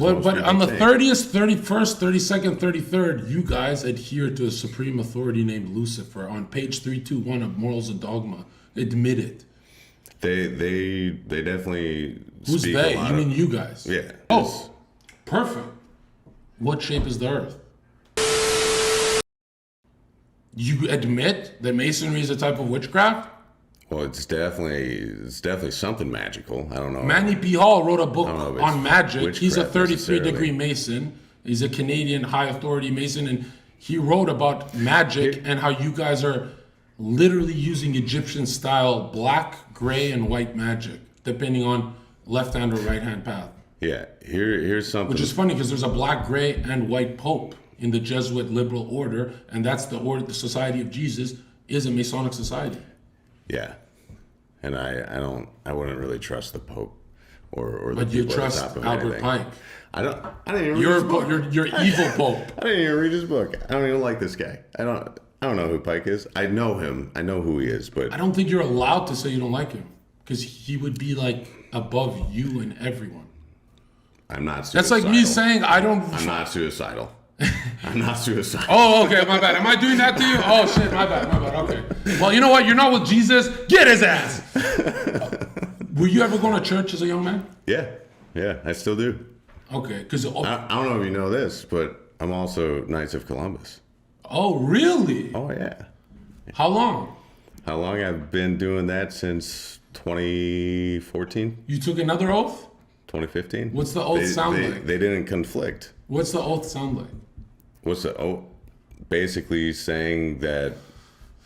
But on the 30th, 31st, 32nd, 33rd, you guys adhere to a supreme authority named Lucifer. On page 321 of Morals and Dogma, admit it. They definitely. Who's speak they? A lot You mean you guys? Yeah. Oh, perfect. What shape is the Earth? You admit that Masonry is a type of witchcraft? Well, it's definitely something magical. I don't know. Manny P. Hall wrote a book on magic. He's a witchcraft 33-degree Mason. He's a Canadian high authority Mason, and he wrote about magic and how you guys are literally using Egyptian-style black, gray, and white magic, depending on left-hand or right-hand path. Yeah, here's something. Which is funny because there's a black, gray, and white pope in the Jesuit liberal order, and that's the order. The Society of Jesus is a Masonic society. Yeah, and I wouldn't really trust the Pope or the but you people at the trust top of Albert anything. Pike. I didn't even read his book. You're evil Pope. I didn't even read his book. I don't even like this guy. I don't know who Pike is. I know him. I know who he is, but I don't think you're allowed to say you don't like him because he would be like above you and everyone. I'm not suicidal. That's like me saying I'm not suicidal. I'm not suicidal. Oh, okay, my bad. Am I doing that to you? Oh, shit, my bad. Okay. Well, you know what? You're not with Jesus. Get his ass. Were you ever going to church as a young man? Yeah, I still do. Okay, because... I don't know if you know this, but I'm also Knights of Columbus. Oh, really? Oh, yeah. How long? How long? I've been doing that since 2014. You took another oath? 2015. What's the oath sound like? They didn't conflict. What's the oath sound like? What's the oath? Basically saying that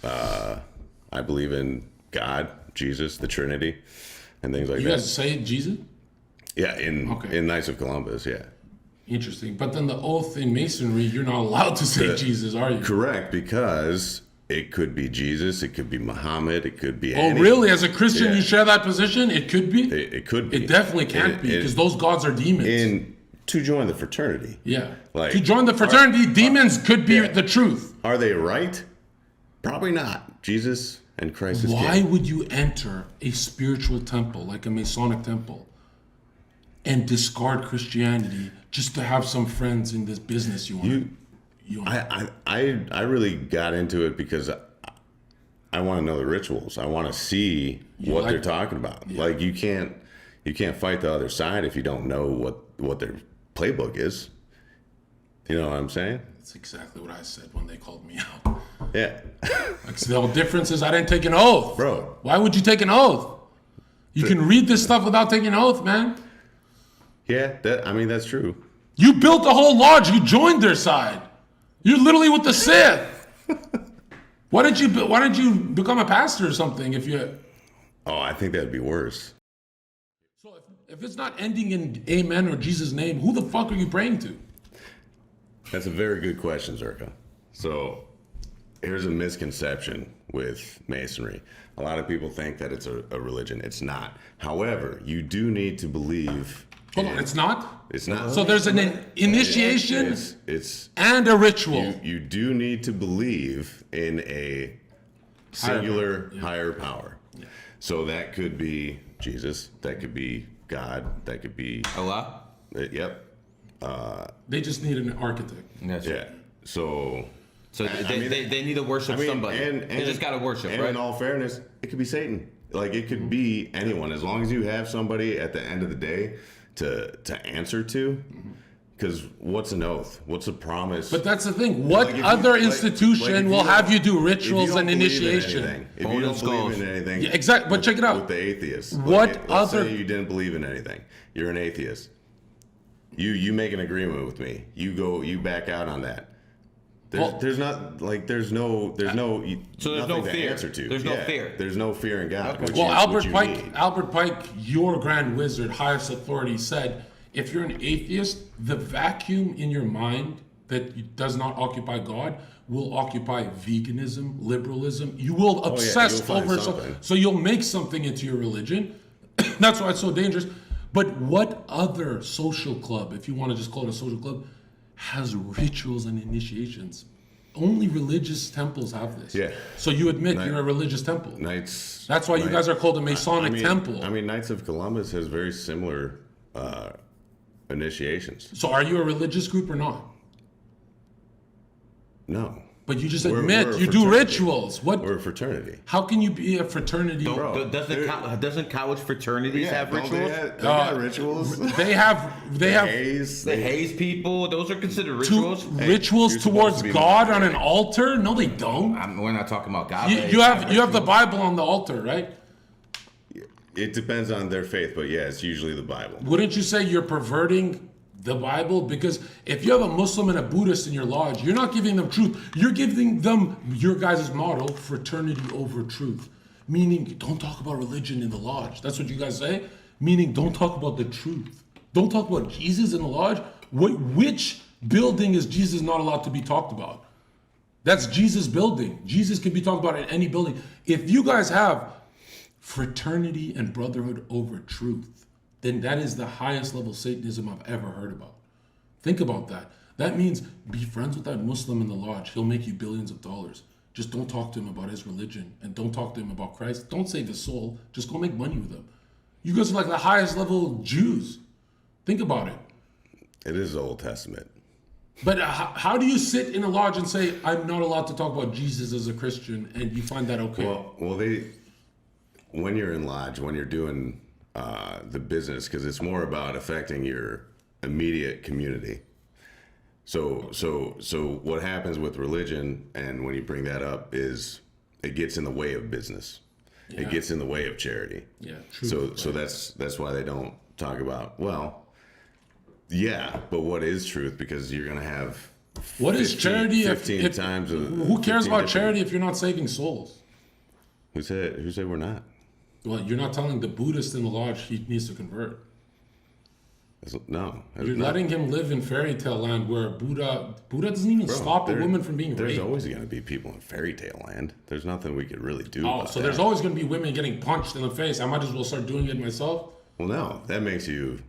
I believe in God, Jesus, the Trinity, and things like that. You guys say Jesus? Yeah, in Knights of Columbus, yeah. Interesting. But then the oath in Masonry, you're not allowed to say Jesus, are you? Correct, because it could be Jesus, it could be Muhammad, it could be any. Oh, really? As a Christian, you share that position? It could be? It could be. It definitely can't be, because those gods are demons. To join the fraternity. Yeah. Like, to join the fraternity, demons could be the truth. Are they right? Probably not. Jesus and Christ is Why king. would you enter a spiritual temple, like a Masonic temple, and discard Christianity just to have some friends in this business you want? I really got into it because I want to know the rituals. I want to see what they're talking about. Yeah. Like you can't fight the other side if you don't know what their playbook is. You know what I'm saying? That's exactly what I said when they called me out. Yeah. Like, the whole difference is I didn't take an oath. Bro. Why would you take an oath? You can read this stuff without taking an oath, man. Yeah, that's true. You built a whole lodge. You joined their side. You're literally with the Sith. Why didn't you become a pastor or something if you... Oh, I think that'd be worse. So if it's not ending in amen or Jesus' name, who the fuck are you praying to? That's a very good question, Zherka. So here's a misconception with Masonry. A lot of people think that it's a religion. It's not. However, you do need to believe... Hold on, it's not? It's not. So there's an initiation it's and a ritual. You do need to believe in a singular higher power. Yeah. So that could be Jesus, that could be God, that could be Allah. Yep. They just need an architect. That's right. So they need to worship somebody. And they just gotta worship, and right? in all fairness, it could be Satan. Like it could be anyone, as long as you have somebody at the end of the day to answer to. Because what's an oath? What's a promise? But that's the thing. What other institution will have you do rituals and initiation? If you don't believe in anything, yeah, exactly. But check it out. With the atheists, Let's say you didn't believe in anything. You're an atheist. You make an agreement with me. You back out on that. There's no fear. Answer to. There's no fear. There's no fear in God. Okay. Well, Albert Pike, your Grand Wizard, highest authority, said, if you're an atheist, the vacuum in your mind that does not occupy God will occupy veganism, liberalism. You will obsess over something. So you'll make something into your religion. That's why it's so dangerous. But what other social club, if you want to just call it a social club, has rituals and initiations? Only religious temples have this. Yeah. So you admit you're a religious temple. Knights. That's why you guys are called a Masonic temple. I mean, Knights of Columbus has very similar initiations. So are you a religious group or not? No. But you just We're admit a you do fraternity. rituals. What? We're a fraternity. How can you be a fraternity? Doesn't college fraternities have don't rituals? They got rituals. They have Haze. The haze people, those are considered rituals. rituals you're towards supposed to be God more- on an altar. No, they don't. We're not talking about God. You have the Bible on the altar, right? It depends on their faith, but yeah, it's usually the Bible. Wouldn't you say you're perverting the Bible? Because if you have a Muslim and a Buddhist in your lodge, you're not giving them truth. You're giving them your guys' motto, fraternity over truth. Meaning, don't talk about religion in the lodge. That's what you guys say? Meaning, don't talk about the truth. Don't talk about Jesus in the lodge. Which building is Jesus not allowed to be talked about? That's Jesus' building. Jesus can be talked about in any building. If you guys have fraternity and brotherhood over truth, then that is the highest level Satanism I've ever heard about. Think about that. That means be friends with that Muslim in the lodge. He'll make you billions of dollars. Just don't talk to him about his religion and don't talk to him about Christ. Don't save his soul. Just go make money with him. You guys are like the highest level Jews. Think about it. It is the Old Testament. But how do you sit in a lodge and say, I'm not allowed to talk about Jesus as a Christian, and you find that okay? Well, when you're in lodge, when you're doing the business, because it's more about affecting your immediate community. So what happens with religion, and when you bring that up, is it gets in the way of business. Yeah. It gets in the way of charity. Yeah, true. So that's why they don't talk about, well, yeah, but what is truth? Because you're gonna have what is charity? 15 times. Who cares about charity if you're not saving souls? Who said we're not? Well, you're not telling the Buddhist in the lodge he needs to convert. No. You're letting him live in fairy tale land where Buddha doesn't even stop a woman from being raped. There's always going to be people in fairy tale land. There's nothing we could really do about so that. there's always going to be women getting punched in the face. I might as well start doing it myself. Well, no, that makes you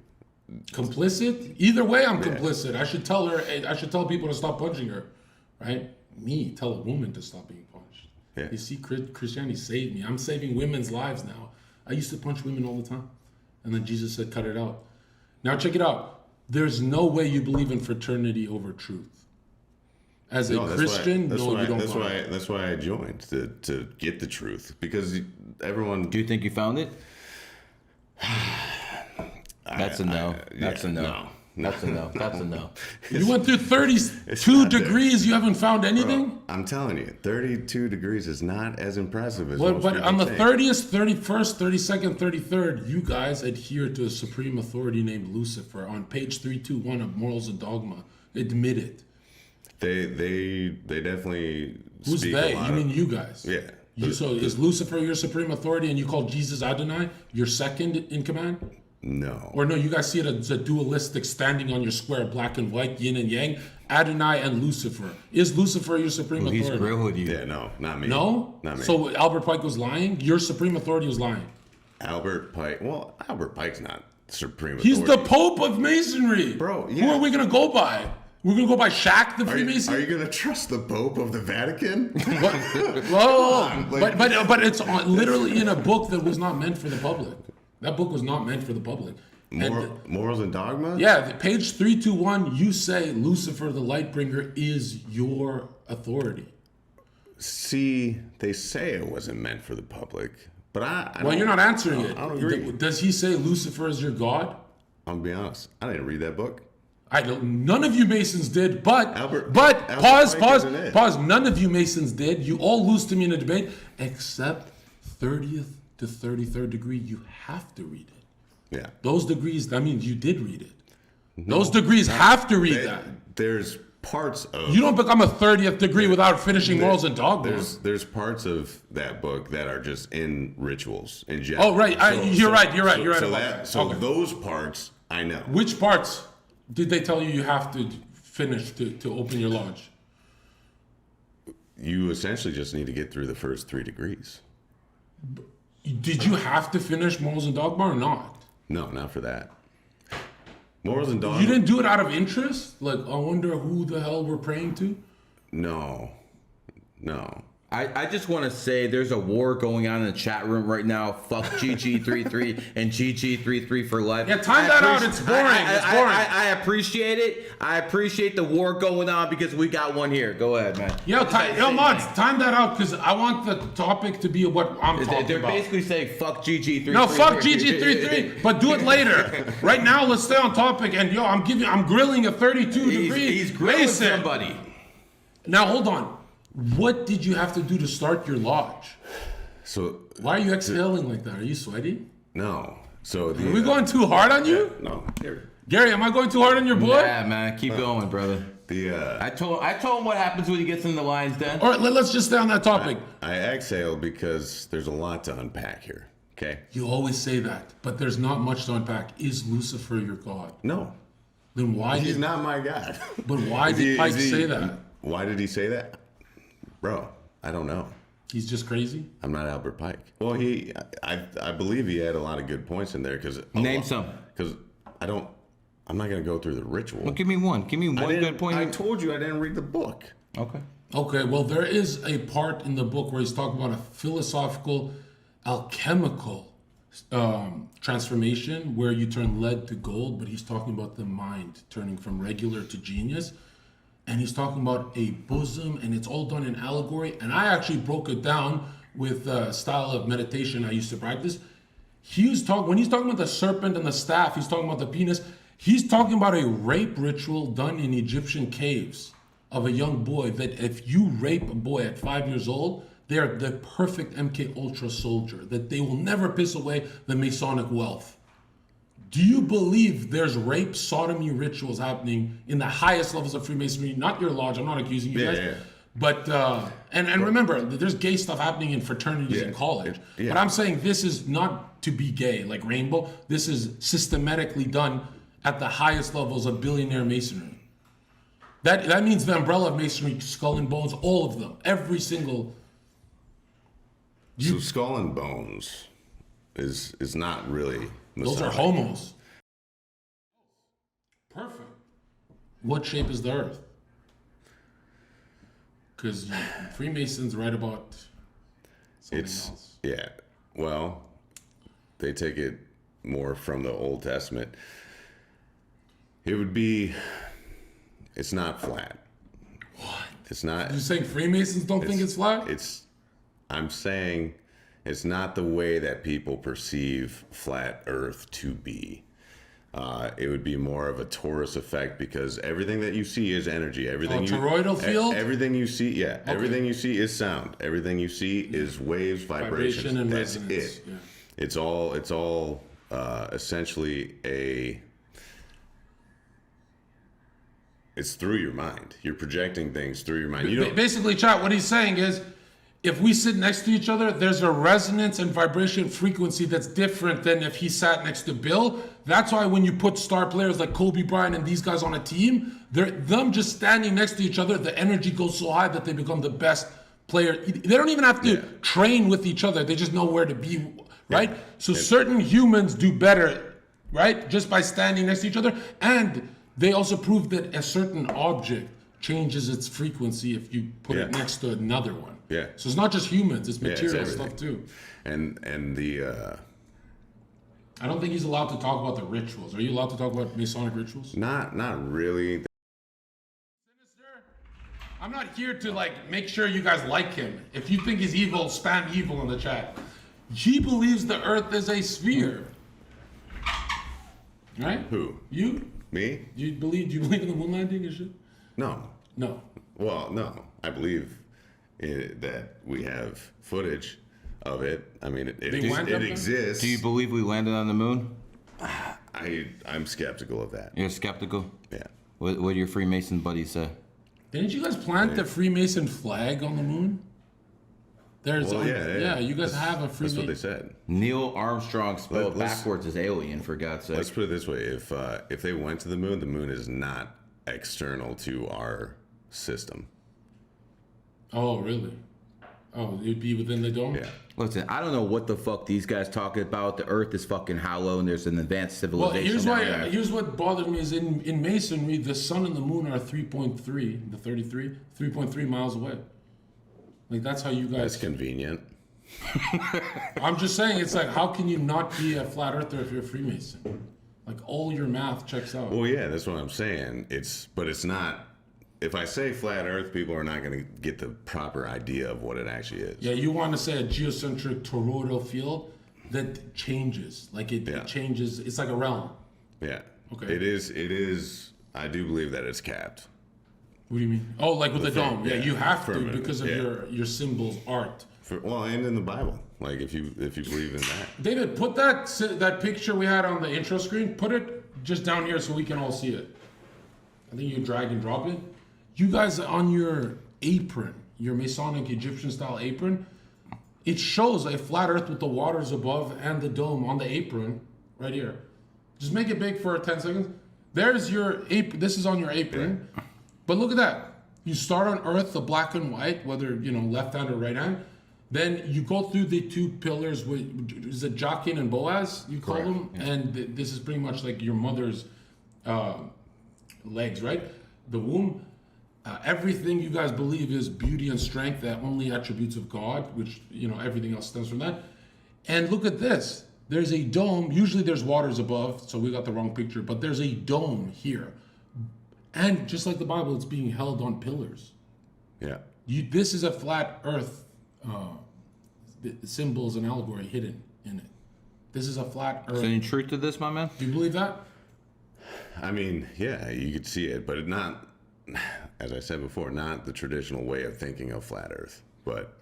complicit. Either way, I'm complicit. I should tell her. I should tell people to stop punching her, right? Me tell a woman to stop being punched. Yeah. You see, Christianity saved me. I'm saving women's lives now. I used to punch women all the time, and then Jesus said, "Cut it out." Now check it out. There's no way you believe in fraternity over truth. As a Christian, you don't. That's why I joined to get the truth, because everyone. Do you think you found it? That's a no. That's a no. No. That's a no. That's a no. You went through 32 degrees. You haven't found anything? Bro, I'm telling you, 32 degrees is not as impressive as but on the 30th, 31st, 32nd, 33rd, you guys adhere to a supreme authority named Lucifer on page 321 of Morals and Dogma. Admit it. They definitely. Who's speak they? A lot You mean you guys? Yeah. So is Lucifer your supreme authority and you call Jesus Adonai your second in command? No. Or no, you guys see it as a dualistic standing on your square, black and white, yin and yang, Adonai and Lucifer. Is Lucifer your supreme authority? He's real with you. Yeah, no, not me. No? Not me. So Albert Pike was lying? Your supreme authority was lying? Albert Pike. Well, Albert Pike's not supreme He's authority. the Pope of Masonry. Bro, Who are we going to go by? We're going to go by Shaq, the Freemason? Are you going to trust the Pope of the Vatican? Whoa. But it's literally in a book that was not meant for the public. That book was not meant for the public. Morals and Dogma? Yeah, page 321, you say Lucifer the Lightbringer is your authority. See, they say it wasn't meant for the public, but Well, you're not answering it. I don't agree. Does he say Lucifer is your God? I'll be honest. I didn't read that book. I don't. None of you Masons did, but Albert pause. None of you Masons did. You all lose to me in a debate, except 30th to 33rd degree. You have to read it. Yeah. Those degrees, I mean, you did read it. Those degrees have to read that. There's parts of... You don't become a 30th degree without finishing Morals and Dogma. There's parts of that book that are just in rituals, in general. Oh, right. You're right. So those parts, I know. Which parts did they tell you have to finish to open your lodge? You essentially just need to get through the first 3 degrees. Did you have to finish Morals and Dogma or not? No, not for that. Morals and Dogma. You didn't do it out of interest? Like, I wonder who the hell we're praying to? No. I just want to say there's a war going on in the chat room right now. Fuck GG33 and GG33 for life. Yeah, time that out. It's boring. It's boring. I appreciate it. I appreciate the war going on because we got one here. Go ahead, man. Mods, time that out because I want the topic to be what I'm talking about. They're basically saying fuck GG33. No, fuck GG33, but do it later. Right now, let's stay on topic. And I'm grilling a 32-degree. He's grilling somebody. Now hold on. What did you have to do to start your lodge? So why are you exhaling like that? Are you sweaty? No. So are we going too hard on you? No. Gary, am I going too hard on your boy? Yeah, man. Keep going, brother. I told him what happens when he gets in the lion's den. All right, let's just stay on that topic. I exhale because there's a lot to unpack here. Okay. You always say that, but there's not much to unpack. Is Lucifer your god? No. Then why? He's not my god. But why did Pike say that? Why did he say that? Bro, I don't know. He's just crazy? I'm not Albert Pike. Well, I believe he had a lot of good points in there because name some. Because I'm not going to go through the ritual. Well, give me one. Give me one good point. I told you I didn't read the book. Okay, well, there is a part in the book where he's talking about a philosophical, alchemical transformation where you turn lead to gold, but he's talking about the mind turning from regular to genius. And he's talking about a bosom, and it's all done in allegory. And I actually broke it down with a style of meditation I used to practice. When he's talking about the serpent and the staff, he's talking about the penis. He's talking about a rape ritual done in Egyptian caves of a young boy, that if you rape a boy at 5 years old, they're the perfect MK Ultra soldier, that they will never piss away the Masonic wealth. Do you believe there's rape, sodomy rituals happening in the highest levels of Freemasonry? Not your lodge, I'm not accusing you guys. Yeah. But, and remember, there's gay stuff happening in fraternities in college. Yeah. But I'm saying this is not to be gay, like Rainbow. This is systematically done at the highest levels of billionaire Masonry. That means the umbrella of Masonry, Skull and Bones, all of them, every single. So Skull and Bones is not really Masonic. Those are homos. Perfect. What shape is the earth? Because Freemasons write about something else. Yeah. Well, they take it more from the Old Testament. It's not flat. What? It's not. You're saying Freemasons don't think it's flat? I'm saying it's not the way that people perceive flat Earth to be. It would be more of a torus effect because everything that you see is energy. Everything toroidal field? Everything you see, okay. Everything you see is sound. Everything you see is waves, vibrations. Vibration and That's resonance. it. Yeah. It's all essentially it's through your mind. You're projecting things through your mind. Basically, chat, what he's saying is, if we sit next to each other, there's a resonance and vibration frequency that's different than if he sat next to Bill. That's why when you put star players like Kobe Bryant and these guys on a team, them just standing next to each other, the energy goes so high that they become the best player. They don't even have to train with each other. They just know where to be, right? Yeah. So certain humans do better, right? Just by standing next to each other. And they also prove that a certain object changes its frequency if you put it next to another one. Yeah. So it's not just humans; it's material stuff too. And the. I don't think he's allowed to talk about the rituals. Are you allowed to talk about Masonic rituals? Not really. Sinister. I'm not here to make sure you guys like him. If you think he's evil, spam evil in the chat. He believes the Earth is a sphere. Right? Who? You? Me? Do you believe in the moon landing and shit? No. No. Well, no. I believe that we have footage of it. I mean, it exists. Do you believe we landed on the moon? I'm skeptical of that. You're skeptical? Yeah. What do your Freemason buddies say? Didn't you guys plant the Freemason flag on the moon? Yeah, you guys have a Freemason. That's what they said. Neil Armstrong spelled backwards as alien, for God's sake. Let's put it this way. If they went to the moon is not external to our system. Oh, really? Oh, it'd be within the dome? Yeah. Listen, I don't know what the fuck these guys talking about. The Earth is fucking hollow and there's an advanced civilization. Well, here's what bothered me is in Masonry, the sun and the moon are 3.3 miles away. Like that's how you That's guys. convenient. I'm just saying, it's like, how can you not be a flat earther if you're a Freemason? Like all your math checks out. Well, yeah, that's what I'm saying. But it's not. If I say flat Earth, people are not going to get the proper idea of what it actually is. Yeah, you want to say a geocentric toroidal field that changes. Like it changes. It's like a realm. Yeah. Okay. It is. I do believe that it's capped. What do you mean? Oh, like with the thing, dome. Yeah, yeah. you have to Firmament, because of yeah. your symbols art. And in the Bible, like if you believe in that. David, put that picture we had on the intro screen. Put it just down here so we can all see it. I think you drag and drop it. You guys on your apron, your Masonic Egyptian style apron, it shows a flat Earth with the waters above and the dome on the apron right here. Just make it big for 10 seconds. There's your apron. This is on your apron. Yeah. But look at that. You start on Earth, the black and white, whether left hand or right hand. Then you go through the two pillars. Is it Jachin and Boaz? You call Correct. them, yeah. And this is pretty much like your mother's legs, right? The womb. Everything you guys believe is beauty and strength, the only attributes of God, which everything else stems from that. And look at this. There's a dome. Usually there's waters above, so we got the wrong picture. But there's a dome here, and just like the Bible, it's being held on pillars. Yeah. This is a flat Earth. The symbols and allegory hidden in it. This is a flat Earth. Is there any truth to this, my man? Do you believe that? I mean, yeah, you could see it, but not, as I said before, not the traditional way of thinking of flat Earth. But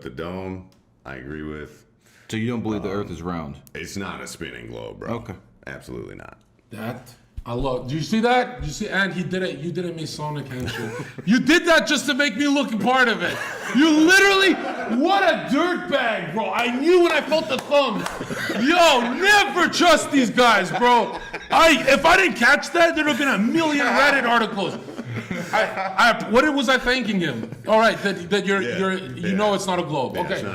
the dome, I agree with. So you don't believe the Earth is round? It's not a spinning globe, bro. Okay. Absolutely not. That I love. Do you see that? Do you see? And he did it. You did a Masonic handshake. You did that just to make me look part of it. You literally, what a dirtbag, bro. I knew when I felt the thumb. Yo, never trust these guys, bro. If I didn't catch that, there'd have been a million Reddit articles. What was I thanking him? All right, that you know it's not a globe. Yeah, Okay. it's not